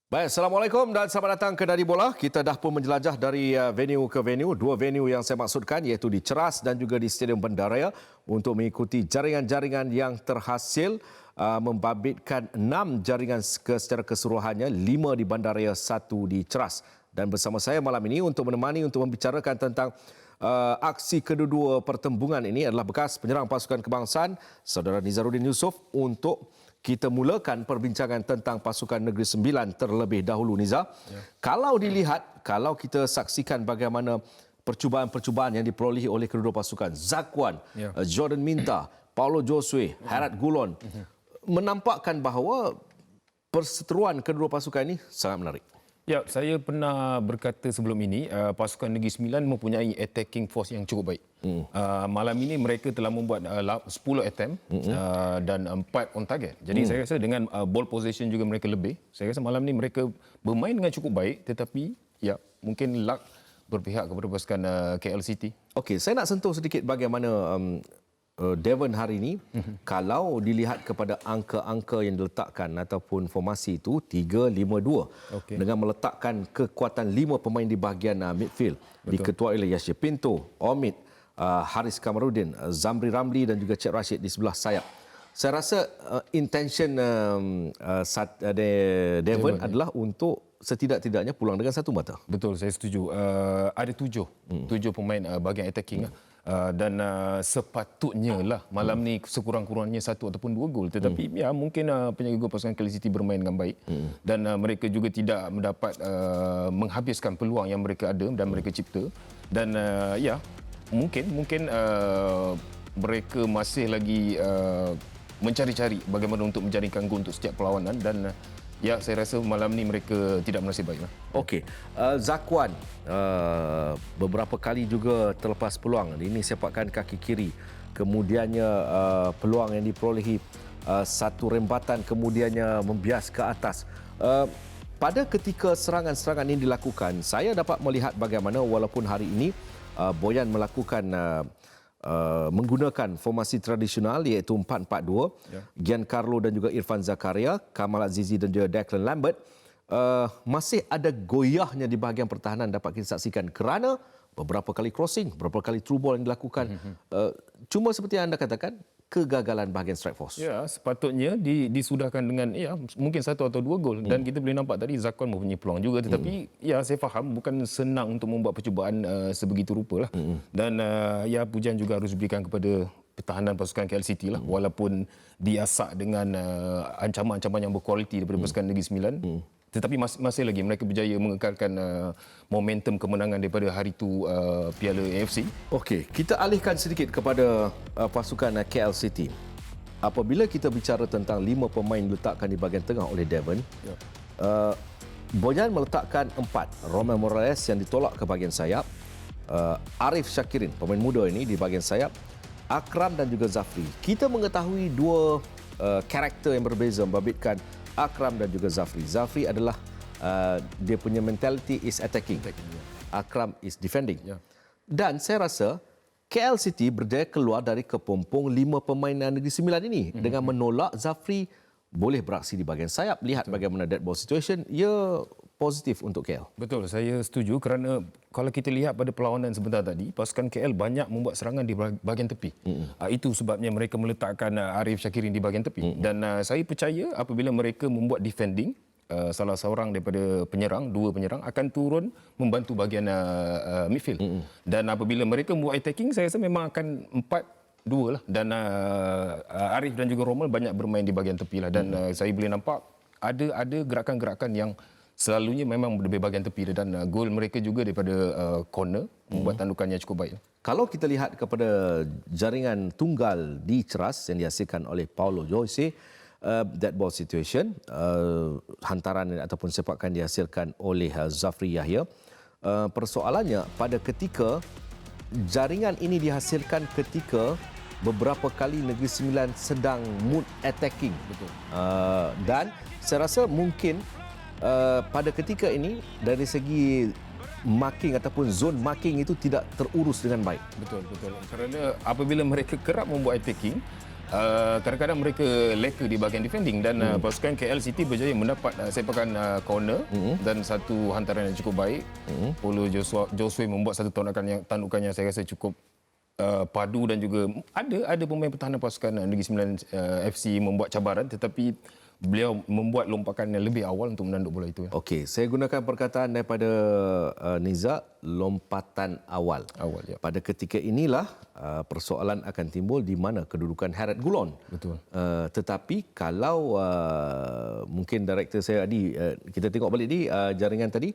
Baik, Assalamualaikum dan selamat datang ke Dari Bola. Kita dah pun menjelajah dari venue ke venue. Dua venue yang saya maksudkan iaitu di Ceras dan juga di Stadium Bandaraya untuk mengikuti jaringan-jaringan yang terhasil membabitkan 6 jaringan secara keseluruhannya, 5 di Bandaraya, 1 di Ceras. Dan bersama saya malam ini untuk menemani, untuk membicarakan tentang aksi kedua-dua pertembungan ini adalah bekas penyerang pasukan kebangsaan, Saudara Nizaruddin Yusof, untuk kita mulakan perbincangan tentang pasukan Negeri Sembilan terlebih dahulu, Niza. Ya. Kalau kita saksikan bagaimana percubaan-percubaan yang diperolehi oleh kedua pasukan, Zakwan, Jordan Minta, Paulo Josue, Harat Gulon, menampakkan bahawa perseteruan kedua pasukan ini sangat menarik. Ya, saya pernah berkata sebelum ini, pasukan Negeri Sembilan mempunyai attacking force yang cukup baik. Malam ini mereka telah membuat 10 attempt dan 4 on target. Jadi saya rasa dengan ball possession juga mereka lebih. Saya rasa malam ini mereka bermain dengan cukup baik, tetapi ya mungkin luck berpihak kepada pasukan KL City. Okey, saya nak sentuh sedikit bagaimana Devon hari ini, kalau dilihat kepada angka-angka yang diletakkan ataupun formasi itu 3-5-2 dengan meletakkan kekuatan 5 pemain di bahagian midfield. Betul. Diketuai oleh Yasir Pinto, Omid, Haris Kamarudin, Zamri Ramli dan juga Cik Rashid di sebelah sayap. Saya rasa intention Devon adalah untuk setidak-tidaknya pulang dengan satu mata. Betul, saya setuju. Ada 7 pemain bahagian attacking. Dan sepatutnya lah malam ni sekurang-kurangnya 1 ataupun 2 gol, tetapi ya mungkin penjaga gol pasukan KL City bermain dengan baik dan mereka juga tidak mendapat menghabiskan peluang yang mereka ada dan mereka cipta, dan ya mungkin mereka masih lagi mencari-cari bagaimana untuk menjaringkan gol untuk setiap perlawanan, dan ya, saya rasa malam ni mereka tidak bernasib baik. Okey, Zakwan beberapa kali juga terlepas peluang. Ini sepakan kaki kiri. Kemudiannya peluang yang diperolehi satu rembatan, kemudiannya membias ke atas. Pada ketika serangan-serangan ini dilakukan, saya dapat melihat bagaimana walaupun hari ini Boyan melakukan menggunakan formasi tradisional iaitu 4-4-2, Giancarlo dan juga Irfan Zakaria, Kamal Azizi dan juga Declan Lambert, masih ada goyahnya di bahagian pertahanan dapat kita saksikan kerana beberapa kali crossing, beberapa kali through ball yang dilakukan. Cuma seperti yang anda katakan, kegagalan bahagian strike force. Ya, sepatutnya disudahkan dengan mungkin 1 atau 2 gol, dan kita boleh nampak tadi Zakwan mempunyai peluang juga, tetapi ya saya faham bukan senang untuk membuat percubaan sebegitu rupa lah. Dan ya pujian juga harus diberikan kepada pertahanan pasukan KL City lah, walaupun diasak dengan ancaman-ancaman yang berkualiti daripada pasukan Negeri Sembilan. Tetapi masih lagi mereka berjaya mengekalkan momentum kemenangan daripada hari itu Piala AFC. Okey, kita alihkan sedikit kepada pasukan KL City. Apabila kita bicara tentang 5 pemain diletakkan di bahagian tengah oleh Devon, Boyan meletakkan 4. Roman Morales yang ditolak ke bahagian sayap, Arif Syakirin, pemain muda ini, di bahagian sayap, Akram dan juga Zafri. Kita mengetahui 2 karakter yang berbeza membabitkan Akram dan juga Zafri. Zafri adalah dia punya mentality is attacking. Akram is defending. Dan saya rasa KL City berjaya keluar dari kepompong 5 pemain Negeri Sembilan ini dengan menolak Zafri boleh beraksi di bahagian sayap. Lihat bagaimana dead ball situation, ia positif untuk KL. Betul, saya setuju kerana kalau kita lihat pada perlawanan sebentar tadi, pasukan KL banyak membuat serangan di bahagian tepi. Itu sebabnya mereka meletakkan Arif Syakirin di bahagian tepi. Dan saya percaya apabila mereka membuat defending, salah seorang daripada penyerang, 2 penyerang akan turun membantu bahagian midfield. Dan apabila mereka membuat attacking, saya rasa memang akan 4-2 lah. Dan Arif dan juga Romal banyak bermain di bahagian tepi lah. Dan saya boleh nampak ada gerakan-gerakan yang selalunya memang lebih bahagian tepi, dan gol mereka juga daripada corner membuat tandukan yang cukup baik. Kalau kita lihat kepada jaringan tunggal di Ceras yang dihasilkan oleh Paulo Jose, dead ball situation, hantaran ataupun sepakan dihasilkan oleh Zafri Yahya. Persoalannya pada ketika jaringan ini dihasilkan ketika beberapa kali Negeri Sembilan sedang mood attacking. Betul. Dan saya rasa mungkin pada ketika ini dari segi marking ataupun zone marking itu tidak terurus dengan baik. Betul. Kerana apabila mereka kerap membuat attacking, Kadang-kadang mereka leka di bahagian defending dan pasukan KL City berjaya mendapat sepakan corner dan satu hantaran yang cukup baik. Paulo Josue membuat satu tandukan yang saya rasa cukup padu dan juga ada pemain pertahanan pasukan Negeri Sembilan FC membuat cabaran, tetapi beliau membuat lompakan yang lebih awal untuk menanduk bola itu. Okey, saya gunakan perkataan daripada Niza, lompatan awal. Ya. Pada ketika inilah persoalan akan timbul di mana kedudukan Harat Gulon. Betul. Tetapi kalau mungkin director saya Adi, kita tengok balik di jaringan tadi,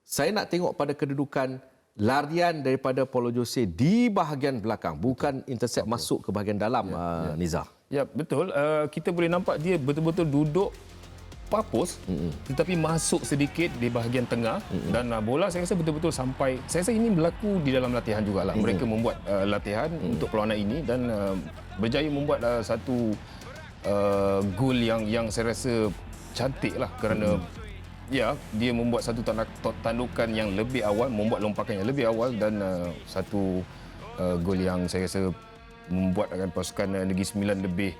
saya nak tengok pada kedudukan larian daripada Paulo Jose di bahagian belakang, bukan intercept masuk ke bahagian dalam, Niza. Ya, betul. Kita boleh nampak dia betul-betul duduk papus, tetapi masuk sedikit di bahagian tengah dan bola saya rasa betul-betul sampai. Saya rasa ini berlaku di dalam latihan jugalah. Mereka membuat latihan untuk perlawanan ini dan berjaya membuat satu gol yang saya rasa cantik lah kerana ya, dia membuat satu tandukan yang lebih awal, membuat lompakan yang lebih awal dan satu gol yang saya rasa membuatkan pasukan Negeri Sembilan lebih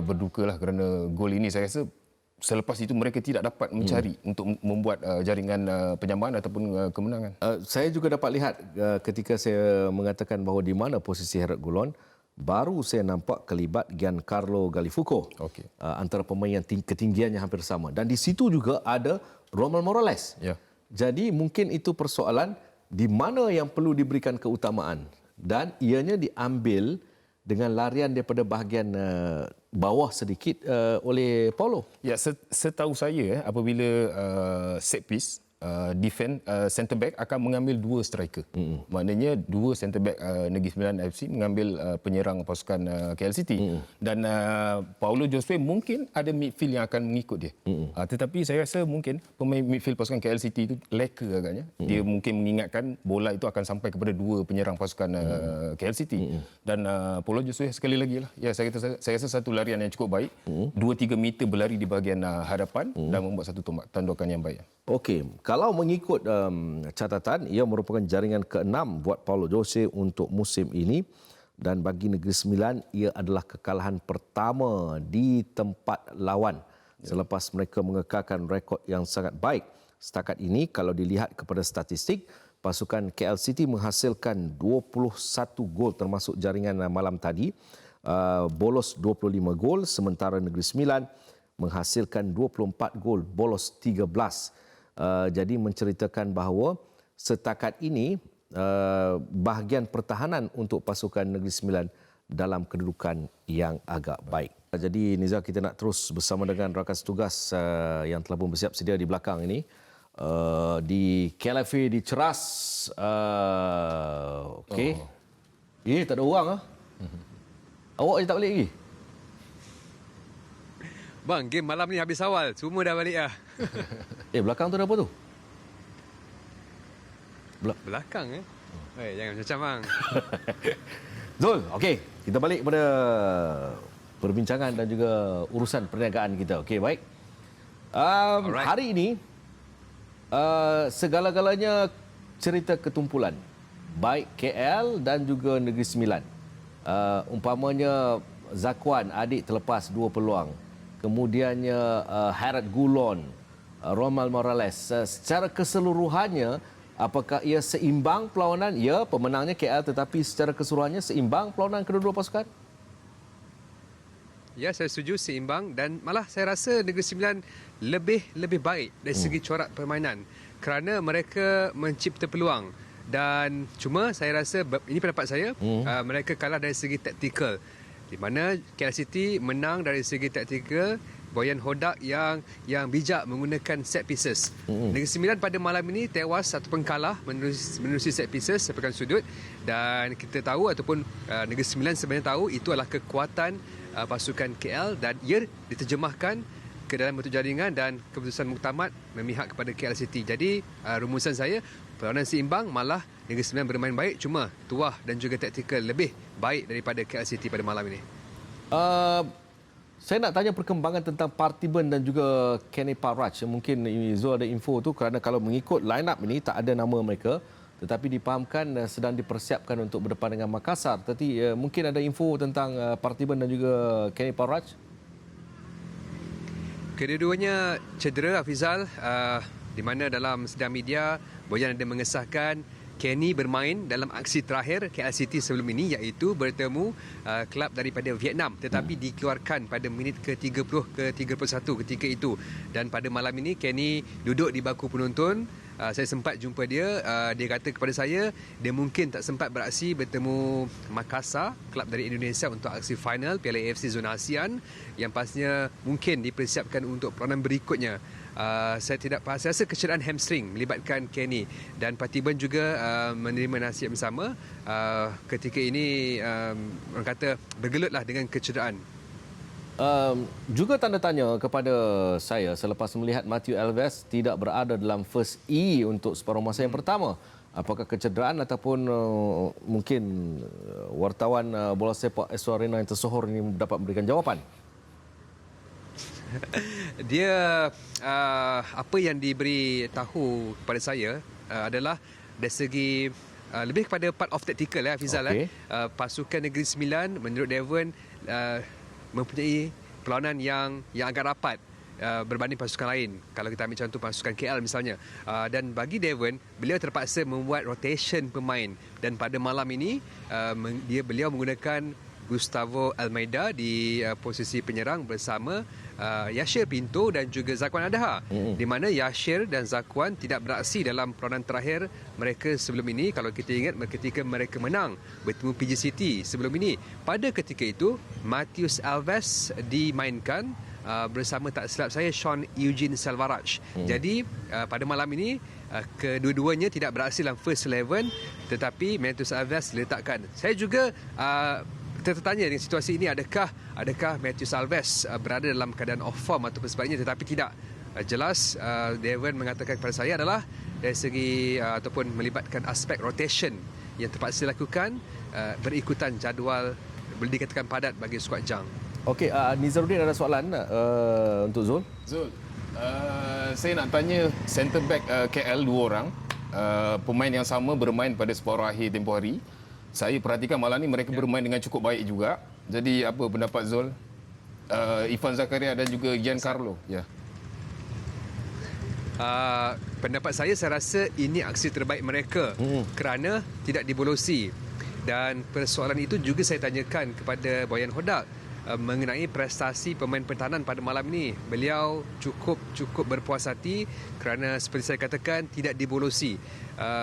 berduka lah kerana gol ini saya rasa selepas itu mereka tidak dapat mencari untuk membuat jaringan penyambahan ataupun kemenangan. Saya juga dapat lihat ketika saya mengatakan bahawa di mana posisi Harat Gulon, baru saya nampak kelibat Giancarlo Gallifuco. Antara pemain yang ketinggiannya hampir sama. Dan di situ juga ada Romal Morales. Ya. Jadi mungkin itu persoalan di mana yang perlu diberikan keutamaan. Dan ianya diambil dengan larian daripada bahagian bawah sedikit oleh Paulo. Ya, setahu saya apabila set piece, defend centre back akan mengambil dua striker. Maknanya dua centre back Negeri Sembilan FC mengambil penyerang pasukan KL City dan Paulo Josue mungkin ada midfield yang akan mengikut dia. Tetapi saya rasa mungkin pemain midfield pasukan KL City itu leka agaknya. Dia mungkin mengingatkan bola itu akan sampai kepada dua penyerang pasukan KL City dan Paulo Josue sekali lagi lah. Ya, saya rasa satu larian yang cukup baik. 2-3 meter berlari di bahagian hadapan dan membuat satu tandukan yang baik. Okey, kalau mengikut catatan, ia merupakan jaringan ke-6 buat Paulo Jose untuk musim ini dan bagi Negeri Sembilan, ia adalah kekalahan pertama di tempat lawan selepas mereka mengekalkan rekod yang sangat baik. Setakat ini, kalau dilihat kepada statistik, pasukan KL City menghasilkan 21 gol termasuk jaringan malam tadi, bolos 25 gol, sementara Negeri Sembilan menghasilkan 24 gol, bolos 13. Jadi menceritakan bahawa setakat ini bahagian pertahanan untuk pasukan Negeri Sembilan dalam kedudukan yang agak baik. Jadi Niza, kita nak terus bersama dengan rakan setugas yang telah pun bersiap sedia di belakang ini di KLFA di Ceras. Okey. Tak ada orang ah. Awak je tak balik lagi? Bang, game malam ni habis awal. Semua dah balik lah. Belakang tu ada apa tu? Belakang jangan macam bang. Zul, okey. Kita balik pada perbincangan dan juga urusan perniagaan kita. Okey, baik. Hari ini, segala-galanya cerita ketumpulan. Baik KL dan juga Negeri Sembilan. Umpamanya Zakwan, adik terlepas 2 peluang. Kemudiannya Harat Gulon, Romal Morales. Secara keseluruhannya, apakah ia seimbang perlawanan? Ya, pemenangnya KL, tetapi secara keseluruhannya seimbang perlawanan kedua-dua pasukan? Ya, saya setuju seimbang dan malah saya rasa Negeri Sembilan lebih baik dari segi corak permainan kerana mereka mencipta peluang. Dan cuma saya rasa, ini pendapat saya, mereka kalah dari segi taktikal. Di mana KL City menang dari segi taktikal, Boyan Hodak yang bijak menggunakan set pieces. Negeri Sembilan pada malam ini tewas ataupun kalah menerusi set pieces sepakan sudut dan kita tahu ataupun Negeri Sembilan sebenarnya tahu itu adalah kekuatan pasukan KL dan ia diterjemahkan ke dalam bentuk jaringan dan keputusan muktamad memihak kepada KL City. Jadi rumusan saya, perlawanan seimbang, malah Negeri Sembilan bermain baik, cuma tuah dan juga taktikal lebih baik daripada KL City pada malam ini. Saya nak tanya perkembangan tentang Parthiban dan juga Kenny Paraj. Mungkin Zul ada info tu kerana kalau mengikut line up ini tak ada nama mereka. tetapi dipahamkan sedang dipersiapkan untuk berdepan dengan Makassar. Tadi mungkin ada info tentang Parthiban dan juga Kenny Paraj? Kedua-duanya cedera, Hafizal, di mana dalam sidang media Bojan ada mengesahkan Kenny bermain dalam aksi terakhir KL City sebelum ini, iaitu bertemu kelab daripada Vietnam, tetapi dikeluarkan pada minit ke-30 ke-31 ketika itu. Dan pada malam ini Kenny duduk di baku penonton. Saya sempat jumpa dia. Dia kata kepada saya dia mungkin tak sempat beraksi bertemu Makassar, kelab dari Indonesia, untuk aksi final Piala AFC Zona ASEAN yang pastinya mungkin dipersiapkan untuk peranan berikutnya. Saya rasa kecederaan hamstring melibatkan Kenny, dan Parthiban juga menerima nasib yang sama. Ketika ini orang kata bergelutlah dengan kecederaan. Juga tanda tanya kepada saya selepas melihat Matthew Alves tidak berada dalam first E untuk separuh masa yang pertama. Apakah kecederaan ataupun mungkin wartawan bola sepak Astro Arena yang tersohor ini dapat memberikan jawapan? Dia apa yang diberi tahu kepada saya adalah dari segi lebih kepada part of tactical, Hafizal. Okay. Pasukan Negeri Sembilan menurut Devon mempunyai perlawanan yang agak rapat berbanding pasukan lain. Kalau kita ambil contoh pasukan KL misalnya. Dan bagi Devon, beliau terpaksa membuat rotation pemain, dan pada malam ini beliau menggunakan Gustavo Almeida di posisi penyerang bersama Yashir Pinto dan juga Zakwan Adaha, di mana Yashir dan Zakwan tidak beraksi dalam peranan terakhir mereka sebelum ini. Kalau kita ingat ketika mereka menang bertemu PJ City sebelum ini, pada ketika itu Matheus Alves dimainkan bersama, tak silap saya, Sean Eugene Selvaraj. Jadi pada malam ini kedua-duanya tidak beraksi dalam first 11, tetapi Matheus Alves diletakkan. Saya juga tertanya dengan situasi ini, adakah Matheus Alves berada dalam keadaan off form ataupun sebagainya, tetapi tidak. Jelas Devon mengatakan kepada saya adalah dari segi ataupun melibatkan aspek rotation yang terpaksa dilakukan berikutan jadual boleh dikatakan padat bagi skuad Jang. Okey, Nizaruddin ada soalan untuk Zul? Zul, saya nak tanya centre back KL dua orang, pemain yang sama bermain pada separuh akhir tempoh hari. Saya perhatikan malam ni mereka bermain dengan cukup baik juga. Jadi apa pendapat Zul? Ivan Zakaria dan juga Giancarlo. Ya. Pendapat saya rasa ini aksi terbaik mereka kerana tidak dibolosi. Dan persoalan itu juga saya tanyakan kepada Boyan Hodak mengenai prestasi pemain pertahanan pada malam ini. Beliau cukup berpuas hati kerana seperti saya katakan tidak dibolosi.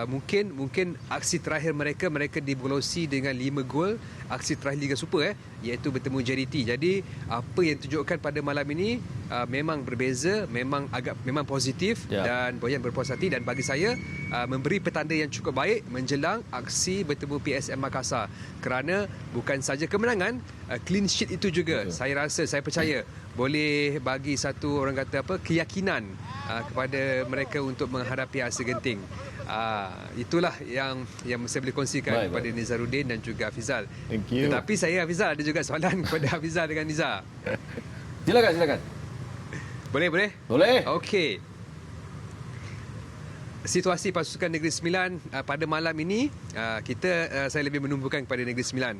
Mungkin aksi terakhir mereka dibolosi dengan 5 gol aksi terakhir Liga Super iaitu bertemu JDT. Jadi apa yang tunjukkan pada malam ini memang berbeza, memang positif, dan Boyan berpuas hati, dan bagi saya memberi petanda yang cukup baik menjelang aksi bertemu PSM Makassar, kerana bukan saja kemenangan, clean sheet itu juga saya percaya boleh bagi satu orang kata keyakinan kepada mereka untuk menghadapi Asia Genting. Itulah yang saya boleh kongsikan kepada Nizaruddin dan juga Hafizal. Thank you. Tetapi saya, Hafizal, ada juga soalan kepada Hafizal dengan Nizar. Silakan. Boleh? Okey. Situasi pasukan Negeri Sembilan pada malam ini, saya lebih menumpukan kepada Negeri Sembilan.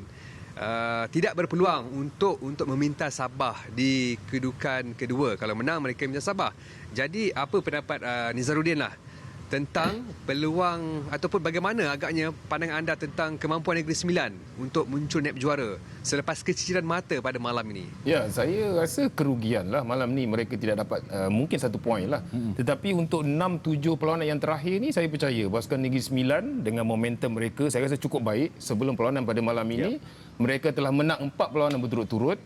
Tidak berpeluang untuk meminta Sabah di kedudukan kedua. Kalau menang mereka minta Sabah. Jadi apa pendapat Nizaruddin tentang peluang ataupun bagaimana agaknya pandangan anda tentang kemampuan Negeri Sembilan untuk muncul naib juara selepas keciciran mata pada malam ini? Ya, saya rasa kerugian lah malam ni mereka tidak dapat mungkin 1 poin lah. Tetapi untuk 6-7 perlawanan yang terakhir ni saya percaya pasukan Negeri Sembilan dengan momentum mereka saya rasa cukup baik. Sebelum perlawanan pada malam ini mereka telah menang 4 perlawanan berturut-turut.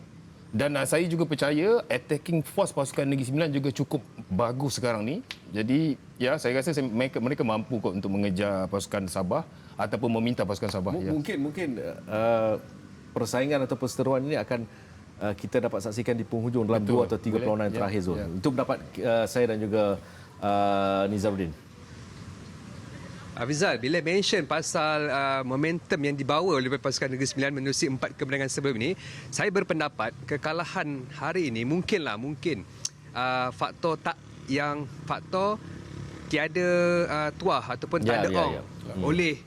Dan saya juga percaya attacking force pasukan Negeri Sembilan juga cukup bagus sekarang ni. Jadi ya, saya rasa mereka mampu kok untuk mengejar pasukan Sabah ataupun meminta pasukan Sabah. Mungkin persaingan atau perseteruan ini akan kita dapat saksikan di penghujung dalam 2 atau 3 perlawanan yang terakhir, Zul. Itu pendapat saya dan juga Nizaruddin. Hafizal, bila mention pasal momentum yang dibawa oleh pasukan Negeri Sembilan menerusi 4 kemenangan sebelum ini, saya berpendapat kekalahan hari ini mungkin faktor tiada tuah ataupun tak ada ong oleh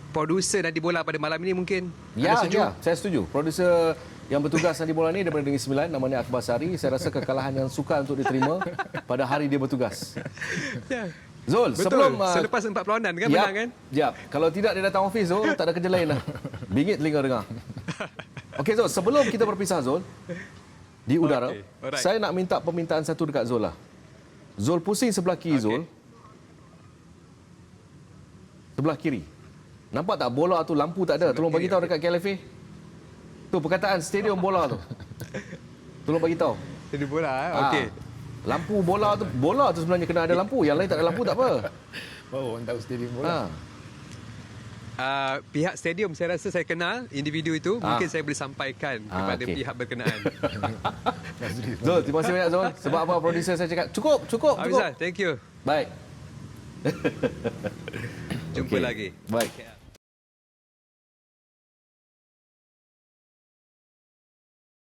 produser Nadi Bola pada malam ini mungkin. Ya, Anda setuju? saya setuju. Produser yang bertugas Nadi Bola ni daripada Negeri Sembilan, namanya Akbar Sari. Saya rasa kekalahan yang sukar untuk diterima pada hari dia bertugas. Ya. Zul, Betul. sebelum... Selepas 4 perlawanan kan menang kan? Yap. Kalau tidak dia datang ofis, Zul, tak ada kerja lain lah. Bingit telinga dengar. Okey Zul, sebelum kita berpisah Zul, di udara, Okey, alright. saya nak minta permintaan satu dekat Zul lah. Zul pusing sebelah kiri Zul. Sebelah kiri. Nampak tak bola tu lampu tak ada? Tolong bagi tahu dekat KLFA. Tu perkataan stadium bola tu. Tolong bagi tahu. Nadi Bola okey. Lampu bola tu sebenarnya kena ada lampu. Yang lain tak ada lampu tak apa. Oh, orang tahu stadium Ha. Pihak stadium saya rasa saya kenal individu itu, mungkin saya boleh sampaikan kepada okey. pihak berkenaan. Zul, terima kasih banyak Zul. Sebab apa produser saya cakap cukup. Hafizal, thank you. Baik. Jumpa Okey. lagi. Baik.